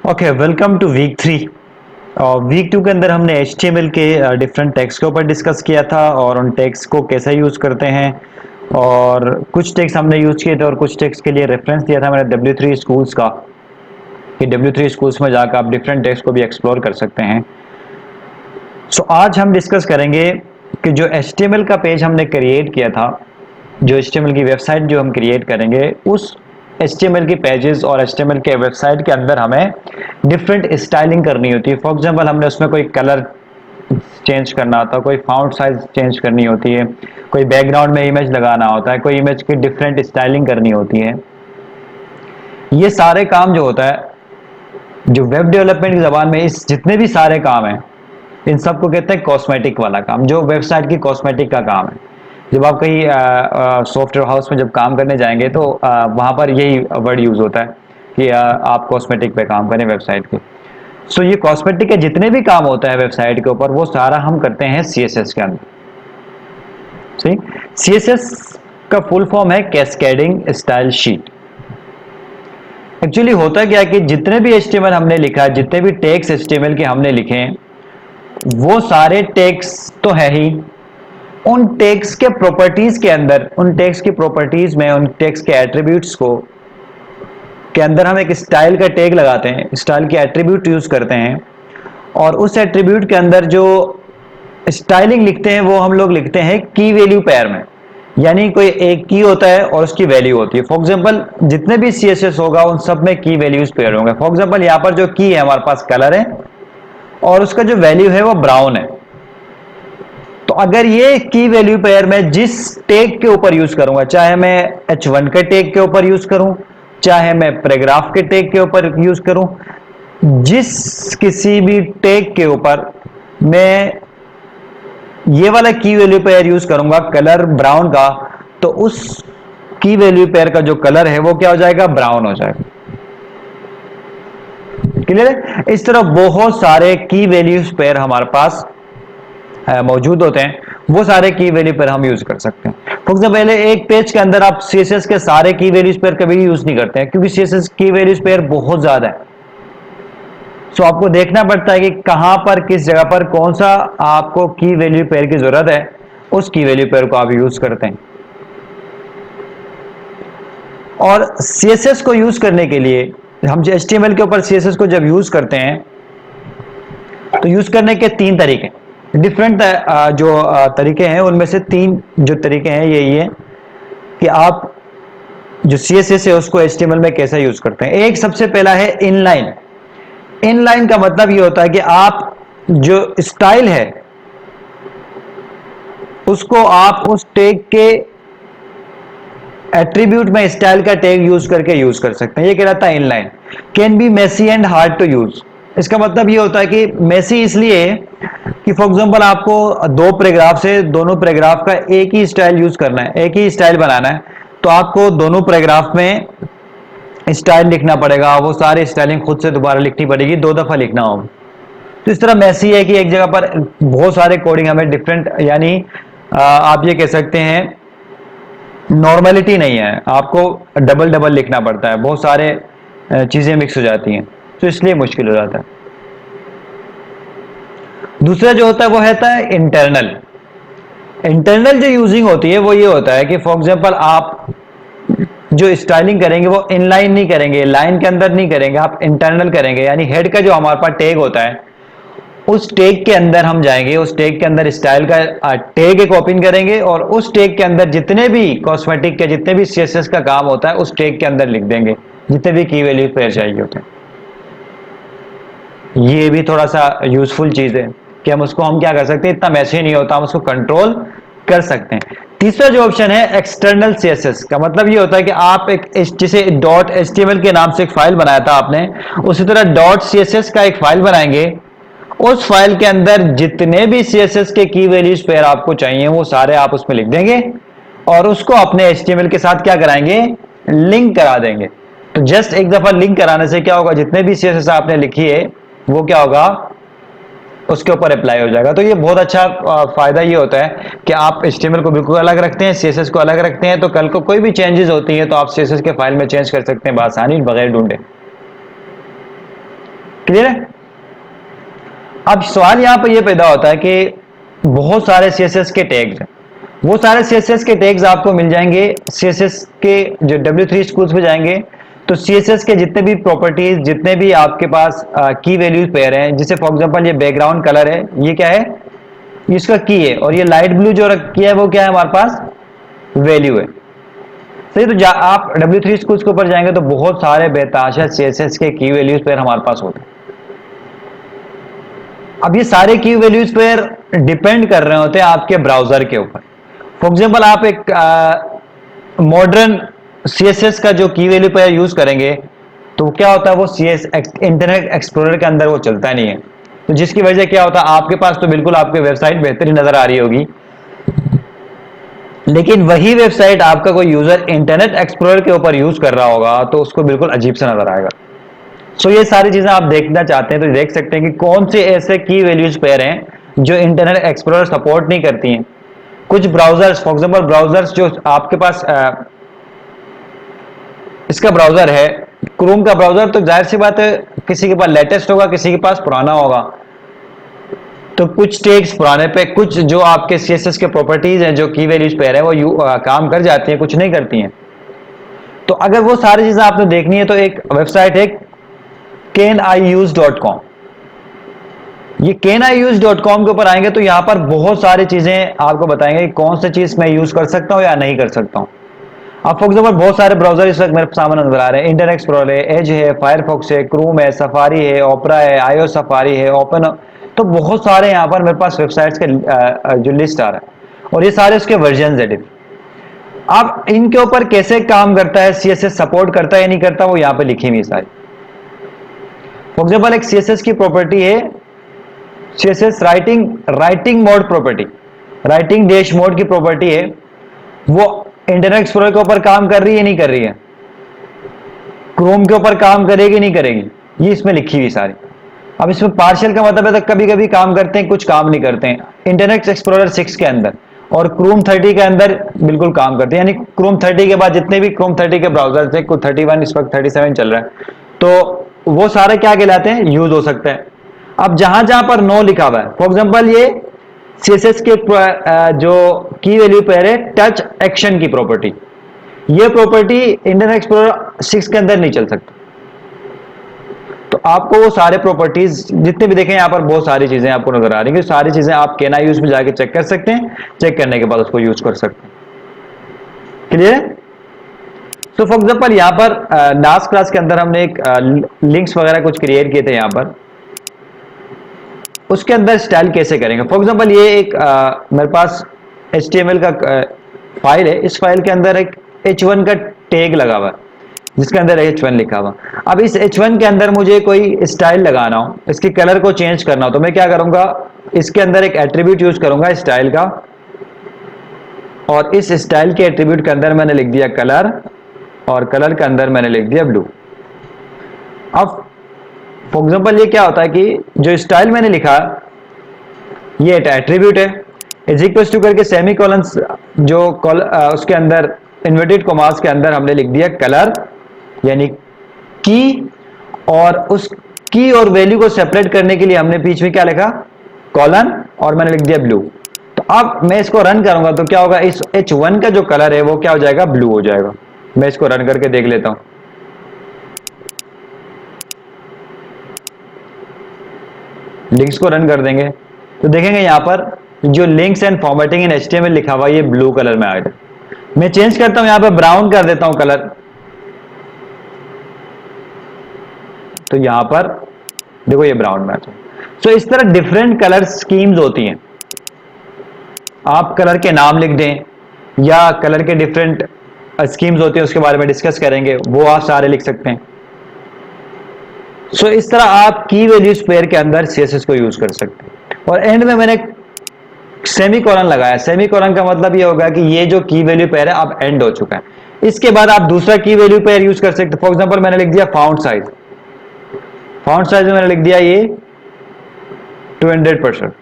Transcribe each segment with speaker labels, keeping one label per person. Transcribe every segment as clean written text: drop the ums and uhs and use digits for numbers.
Speaker 1: Okay, welcome two week 3। और week 2 के अंदर हमने HTML के डिफरेंट टैग्स के ऊपर डिस्कस किया था और उन टैग्स को कैसे यूज़ करते हैं। और कुछ टैग्स हमने यूज़ किए थे और कुछ टैग्स के लिए रेफरेंस दिया था मैंने W3 स्कूल्स का, कि W3 स्कूल्स में जाकर आप डिफरेंट टैग्स को भी एक्सप्लोर कर सकते हैं। सो आज हम डिस्कस करेंगे कि जो HTML का पेज हमने क्रिएट किया था, जो HTML की वेबसाइट जो हम क्रिएट करेंगे, उस HTML के पेजेस और HTML के वेबसाइट के अंदर हमें डिफरेंट स्टाइलिंग करनी होती है। फॉर एग्जांपल हमने उसमें कोई कलर चेंज करना होता है, कोई फाउंट साइज चेंज करनी होती है, कोई बैकग्राउंड में इमेज लगाना होता है, कोई इमेज की डिफरेंट स्टाइलिंग करनी होती है। ये सारे काम जो होता है, जो वेब डेवलपमेंट की जबान में इस जितने भी सारे काम हैं, इन सबको कहते हैं कॉस्मेटिक वाला काम, जो वेबसाइट की कॉस्मेटिक का काम है। जब आप कहीं सॉफ्टवेयर हाउस में जब काम करने जाएंगे तो वहां पर यही वर्ड यूज होता है कि आप कॉस्मेटिक पे काम करें वेबसाइट के। सो ये कॉस्मेटिक के जितने भी काम होता है वेबसाइट के ऊपर, वो सारा हम करते हैं CSS के अंदर। सही। CSS का फुल फॉर्म है कैस्केडिंग स्टाइल शीट। एक्चुअली होता क्या है कि जितने भी HTML हमने लिखा है, जितने भी टैग्स HTML के हमने लिखे हैं, वो सारे टैग्स तो है ही। उन टैग्स के प्रॉपर्टीज के अंदर, उन टैग्स की प्रॉपर्टीज में, उन टैग्स के एट्रीब्यूट्स को के अंदर हम एक स्टाइल का टैग लगाते हैं, स्टाइल के एट्रीब्यूट यूज करते हैं। और उस एट्रीब्यूट के अंदर जो स्टाइलिंग लिखते हैं वो हम लोग लिखते हैं की वैल्यू पेयर में। यानी कोई एक की होता है और उसकी वैल्यू होती है। फॉर एग्जांपल जितने भी CSS होगा उन सब में की वैल्यूज पेयर होंगे। फॉर एग्जांपल यहाँ पर जो की है हमारे पास कलर है और उसका जो वैल्यू है वो ब्राउन है। तो अगर ये की वैल्यू पेयर में जिस टैग के ऊपर यूज करूंगा, चाहे मैं H1 के टैग के ऊपर यूज करूं, चाहे मैं पैराग्राफ के टैग के ऊपर यूज करूं, जिस किसी भी टैग के ऊपर मैं ये वाला की वैल्यू पेयर यूज करूंगा कलर ब्राउन का, तो उस की वैल्यू पेयर का जो कलर है वो क्या हो जाएगा, ब्राउन हो जाएगा। क्लियर है। इस तरह बहुत सारे की वैल्यूज पेयर हमारे पास मौजूद होते हैं, वो सारे की वैल्यू पेयर हम यूज कर सकते हैं। फॉर एग्जाम्पल एक पेज के अंदर आप CSS के सारे की वैल्यूज पेयर कभी यूज नहीं करते हैं, क्योंकि CSS की वैल्यूज पेयर बहुत ज्यादा है। सो आपको देखना पड़ता है कि कहां पर, किस जगह पर कौन सा आपको की वैल्यू पेयर की जरूरत है, उस की वैल्यू पेयर को आप यूज करते हैं। और CSS को यूज करने के लिए हम जो HTML के ऊपर CSS को जब यूज करते हैं, तो यूज करने के तीन तरीके, डिफरेंट जो तरीके हैं, उनमें से तीन जो तरीके हैं यही है कि आप जो CSS है उसको HTML में कैसे यूज करते हैं। एक सबसे पहला है इनलाइन। इनलाइन का मतलब ये होता है कि आप जो स्टाइल है उसको आप उस टैग के एट्रीब्यूट में स्टाइल का टैग यूज करके यूज कर सकते हैं। ये कहलाता है inline. Can be messy and hard to use. इसका मतलब ये होता है कि मेसी इसलिए कि फॉर एग्जांपल आपको दो पैराग्राफ से दोनों पैराग्राफ का एक ही स्टाइल यूज करना है, एक ही स्टाइल बनाना है, तो आपको दोनों पैराग्राफ में स्टाइल लिखना पड़ेगा, वो सारी स्टाइलिंग खुद से दोबारा लिखनी पड़ेगी, दो दफा लिखना होगा। तो इस तरह मैसी है कि एक जगह पर बहुत सारे कोडिंग हमें डिफरेंट, यानी आप ये कह सकते हैं नॉर्मलिटी नहीं है, आपको डबल डबल लिखना पड़ता है, बहुत सारे चीजें मिक्स हो जाती हैं, तो इसलिए मुश्किल हो जाता है। दूसरा जो होता है वो होता है इंटरनल। इंटरनल जो यूजिंग होती है वो ये होता है कि फॉर एग्जांपल आप जो स्टाइलिंग करेंगे वो इनलाइन नहीं करेंगे, लाइन के अंदर नहीं करेंगे, आप इंटरनल करेंगे। यानी हेड का जो हमारे पास टैग होता है, उस टैग के अंदर हम जाएंगे, उस टैग के अंदर स्टाइल का टैग एक ओपन करेंगे और उस टैग के अंदर जितने भी कॉस्मेटिक के, जितने भी CSS का काम होता है उस टैग के अंदर लिख देंगे, जितने भी की वैल्यू पेयर चाहिए होते हैं। ये भी थोड़ा सा यूजफुल चीज है कि हम उसको, हम क्या कर सकते हैं, इतना मैसी नहीं होता, हम उसको कंट्रोल कर सकते हैं। तीसरा जो ऑप्शन है एक्सटर्नल CSS का मतलब ये होता है कि आप एक जैसे .html के नाम से एक फाइल बनाया था आपने, उसी तरह .css का एक फाइल बनाएंगे। उस फाइल के अंदर जितने भी CSS के की वैल्यूज पेयर आपको चाहिए वो सारे आप उसमें लिख देंगे और उसको अपने HTML के साथ क्या कराएंगे, लिंक करा देंगे। तो जस्ट एक दफा लिंक कराने से क्या होगा, जितने भी CSS आपने लिखी है वो क्या होगा, उसके ऊपर अप्लाई हो जाएगा। तो ये बहुत अच्छा फायदा ये होता है कि आप HTML को बिल्कुल अलग रखते हैं, CSS को अलग रखते हैं, तो कल को कोई भी चेंजेस होती है तो आप CSS के फाइल में चेंज कर सकते हैं बआसानी, बगैर ढूंढे। क्लियर है? अब सवाल यहां पर यह पैदा होता है कि बहुत सारे सीएसएस के टैग्स हैं, वो सारे सीएसएस के टैग्स आपको मिल जाएंगे सीएसएस के जो W3 स्कूल्स पे जाएंगे, तो सीएसएस के जितने भी प्रॉपर्टीज, जितने भी आपके पास की वैल्यूज पेयर हैं, जैसे फॉर एग्जांपल ये बैकग्राउंड कलर है, ये क्या है, इसका की है, और ये लाइट ब्लू जो किया है वो क्या है हमारे पास, वैल्यू है। सही, तो आप W3 स्कूल्स के ऊपर जाएंगे तो बहुत सारे बेताशा सीएसएस के की वैल्यूज पेयर हमारे पास होते हैं। अब ये सारे की वैल्यूज पेयर डिपेंड कर रहे होते हैं आपके ब्राउजर के ऊपर। फॉर एग्जांपल आप एक मॉडर्न सीएसएस का जो की वैल्यू पेयर यूज करेंगे तो क्या होता है, वो इंटरनेट एक्सप्लोरर के अंदर वो चलता नहीं है, तो जिसकी वजह क्या होता है, आपके पास तो बिल्कुल आपकी वेबसाइट बेहतरीन नजर आ रही होगी, लेकिन वही वेबसाइट आपका कोई यूजर इंटरनेट एक्सप्लोरर के ऊपर यूज कर रहा होगा तो उसको बिल्कुल अजीब सा नजर आएगा। सो ये सारी चीजें आप देखना चाहते हैं तो देख सकते हैं कि कौन से ऐसे की वैल्यूज पेयर हैं जो इंटरनेट एक्सप्लोरर सपोर्ट नहीं करती हैं। कुछ ब्राउजर्स, फॉर एग्जांपल ब्राउजर्स जो आपके पास इसका ब्राउजर है, क्रोम का ब्राउजर, तो जाहिर सी बात है किसी के पास लेटेस्ट होगा, किसी के पास पुराना होगा, तो कुछ टैग्स पुराने पे, कुछ जो आपके सीएसएस के प्रॉपर्टीज हैं जो की वैल्यूज पेयर है वो काम कर जाती हैं, कुछ नहीं करती हैं। तो अगर वो सारी चीजें आपने देखनी है तो एक वेबसाइट है caniuse.com। ये caniuse.com के ऊपर आएंगे तो यहां पर बहुत सारी चीजें आपको बताएंगे कि कौन सी चीज मैं यूज कर सकता हूं या नहीं कर सकता हूं। अब फॉर एग्जांपल बहुत सारे ब्राउजर इस वक्त मेरे सामने नजर आ रहे हैं, इंटरनेट एक्सप्लोरर है, एज है, फायरफॉक्स है, क्रोम है, सफारी है, ओपरा है, iOS सफारी है, ओपन, तो बहुत सारे यहां पर मेरे पास वेबसाइट्स के जो लिस्ट आ रहा है और ये सारे उसके वर्जन है। अब इनके ऊपर कैसे काम करता है, सीएसएस सपोर्ट करता है या नहीं करता, वो यहां पर लिखी हुई सारी। फॉर एग्जांपल एक सीएसएस की प्रॉपर्टी है, CSS writing mode property, writing dash mode की प्रॉपर्टी है, वो इंटरनेट एक्सप्लोरर के ऊपर काम कर रही है नहीं कर रही है, क्रोम के ऊपर काम करेगी नहीं करेगी, ये इसमें लिखी हुई सारी। अब इसमें पार्शियल का मतलब है तो कभी कभी काम करते हैं, कुछ काम नहीं करते हैं। इंटरनेट एक्सप्लोरर 6 के अंदर और क्रोम 30 के अंदर बिल्कुल काम करते हैं, यानी क्रोम 30 के बाद जितने भी क्रोम 30 के ब्राउजर थे, कुछ 31 इस वक्त 37 चल रहा है, तो वो सारे क्या कहलाते हैं, यूज हो सकते हैं। अब जहां जहां पर नो लिखा हुआ है, फॉर एग्जांपल ये सीएसएस के जो की वैल्यू पेयर है टच एक्शन की प्रॉपर्टी, ये प्रॉपर्टी इंटरनेट एक्सप्लोरर 6 के अंदर नहीं चल सकता। तो आपको वो सारे प्रॉपर्टीज जितने भी देखें यहां पर बहुत सारी चीजें आपको नजर आ रही हैं, सारी चीजें आप caniuse में जाके चेक कर सकते हैं, चेक करने के बाद उसको यूज कर सकते हैं। क्लियर? तो फॉर एग्जांपल यहां पर लास्ट क्लास के अंदर हमने एक लिंक्स वगैरह कुछ क्रिएट किए थे, यहां पर उसके अंदर स्टाइल कैसे करेंगे। फॉर एग्जांपल ये एक मेरे पास HTML का फाइल है, इस फाइल के अंदर एक H1 का टैग लगा हुआ है जिसके अंदर H1 लिखा हुआ। अब इस H1 के अंदर मुझे कोई स्टाइल लगाना हो, इसके कलर को चेंज करना हो, तो मैं क्या करूंगा, इसके अंदर एक एट्रीब्यूट यूज करूंगा स्टाइल का, और इस स्टाइल के एट्रीब्यूट के अंदर मैंने लिख दिया कलर, और कलर के अंदर मैंने लिख दिया ब्लू। अब फॉर एग्जांपल ये क्या होता है कि जो स्टाइल मैंने लिखा ये एट्रीब्यूट है, इज इक्वल टू करके सेमीकोलन जो उसके अंदर इन्वर्टेड कॉमास के अंदर हमने लिख दिया कलर यानी की, और उस की और वैल्यू को सेपरेट करने के लिए हमने बीच में क्या लिखा, कॉलन, और मैंने लिख दिया ब्लू। तो अब मैं इसको रन करूंगा तो क्या होगा, इस H1 का जो कलर है वो क्या हो जाएगा, ब्लू हो जाएगा। मैं इसको रन करके देख लेता हूं, लिंक्स को रन कर देंगे तो देखेंगे यहां पर जो links and formatting in HTML लिखा हुआ ये ब्लू कलर में आएगा। मैं चेंज करता हूं, यहां पर ब्राउन कर देता हूं कलर, तो यहां पर देखो ये ब्राउन में आता है। सो इस तरह डिफरेंट कलर स्कीम्स होती हैं, आप कलर के नाम लिख दें या कलर के डिफरेंट स्कीम्स होती है उसके बारे में डिस्कस करेंगे, वो आप सारे लिख सकते हैं। सो इस तरह आप की वैल्यूज पेयर के अंदर सीएसएस को यूज कर सकते हैं। और एंड में मैंने सेमीकोलन लगाया, सेमीकोलन का मतलब ये होगा कि ये जो की वैल्यू पेयर है अब एंड हो चुका है। इसके बाद आप दूसरा की वैल्यू पेयर यूज कर सकते हैं। फॉर एग्जांपल मैंने लिख दिया फाउंट साइज, फाउंट साइज में मैंने लिख दिया ये 200%।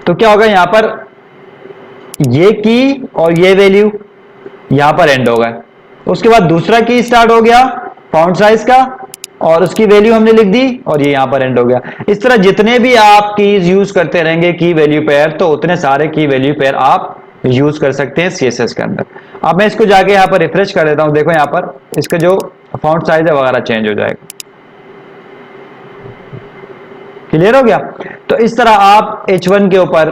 Speaker 1: तो क्या होगा, यहां पर ये की और ये वैल्यू यहां पर एंड होगा। उसके बाद दूसरा की स्टार्ट हो गया फाउंट साइज का, और उसकी वैल्यू हमने लिख दी और ये यहां पर एंड हो गया। इस तरह जितने भी आप कीज यूज करते रहेंगे की वैल्यू पेयर, तो उतने सारे की वैल्यू पेयर आप यूज कर सकते हैं सीएसएस के अंदर। अब मैं इसको जाके यहां पर रिफ्रेश कर देता हूं, देखो यहां पर इसका जो फॉन्ट साइज है वगैरह चेंज हो जाएगा। क्लियर हो गया? तो इस तरह आप H1 के ऊपर,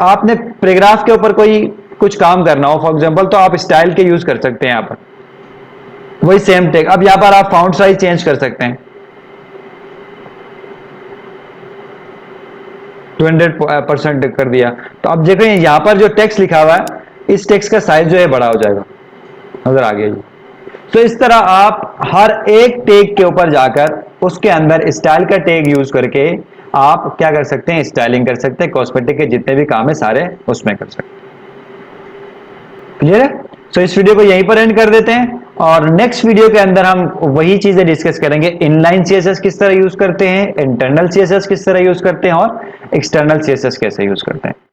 Speaker 1: आपने पैराग्राफ के ऊपर कोई कुछ काम करना हो फॉर एग्जांपल, तो आप स्टाइल के यूज कर सकते हैं यहां पर, वही सेम टेक। अब यहां पर आप फॉन्ट साइज चेंज कर सकते हैं, 200% कर दिया। तो अब देखो यहां पर जो टेक्स्ट लिखा हुआ है, इस टेक्स्ट का साइज जो है बड़ा हो जाएगा, नजर आ गया जी। तो इस तरह आप हर एक टैग के ऊपर जाकर उसके अंदर स्टाइल का टैग यूज करके आप क्या कर सकते हैं, स्टाइलिंग कर सकते हैं, कॉस्मेटिक के जितने भी काम है सारे उसमें कर सकते हैं। क्लियर है? तो इस वीडियो को यहीं पर एंड कर देते हैं, और नेक्स्ट वीडियो के अंदर हम वही चीजें डिस्कस करेंगे, इनलाइन सीएसएस किस तरह यूज करते हैं, इंटरनल सीएसएस किस तरह यूज करते हैं, और एक्सटर्नल सीएसएस कैसे यूज करते हैं।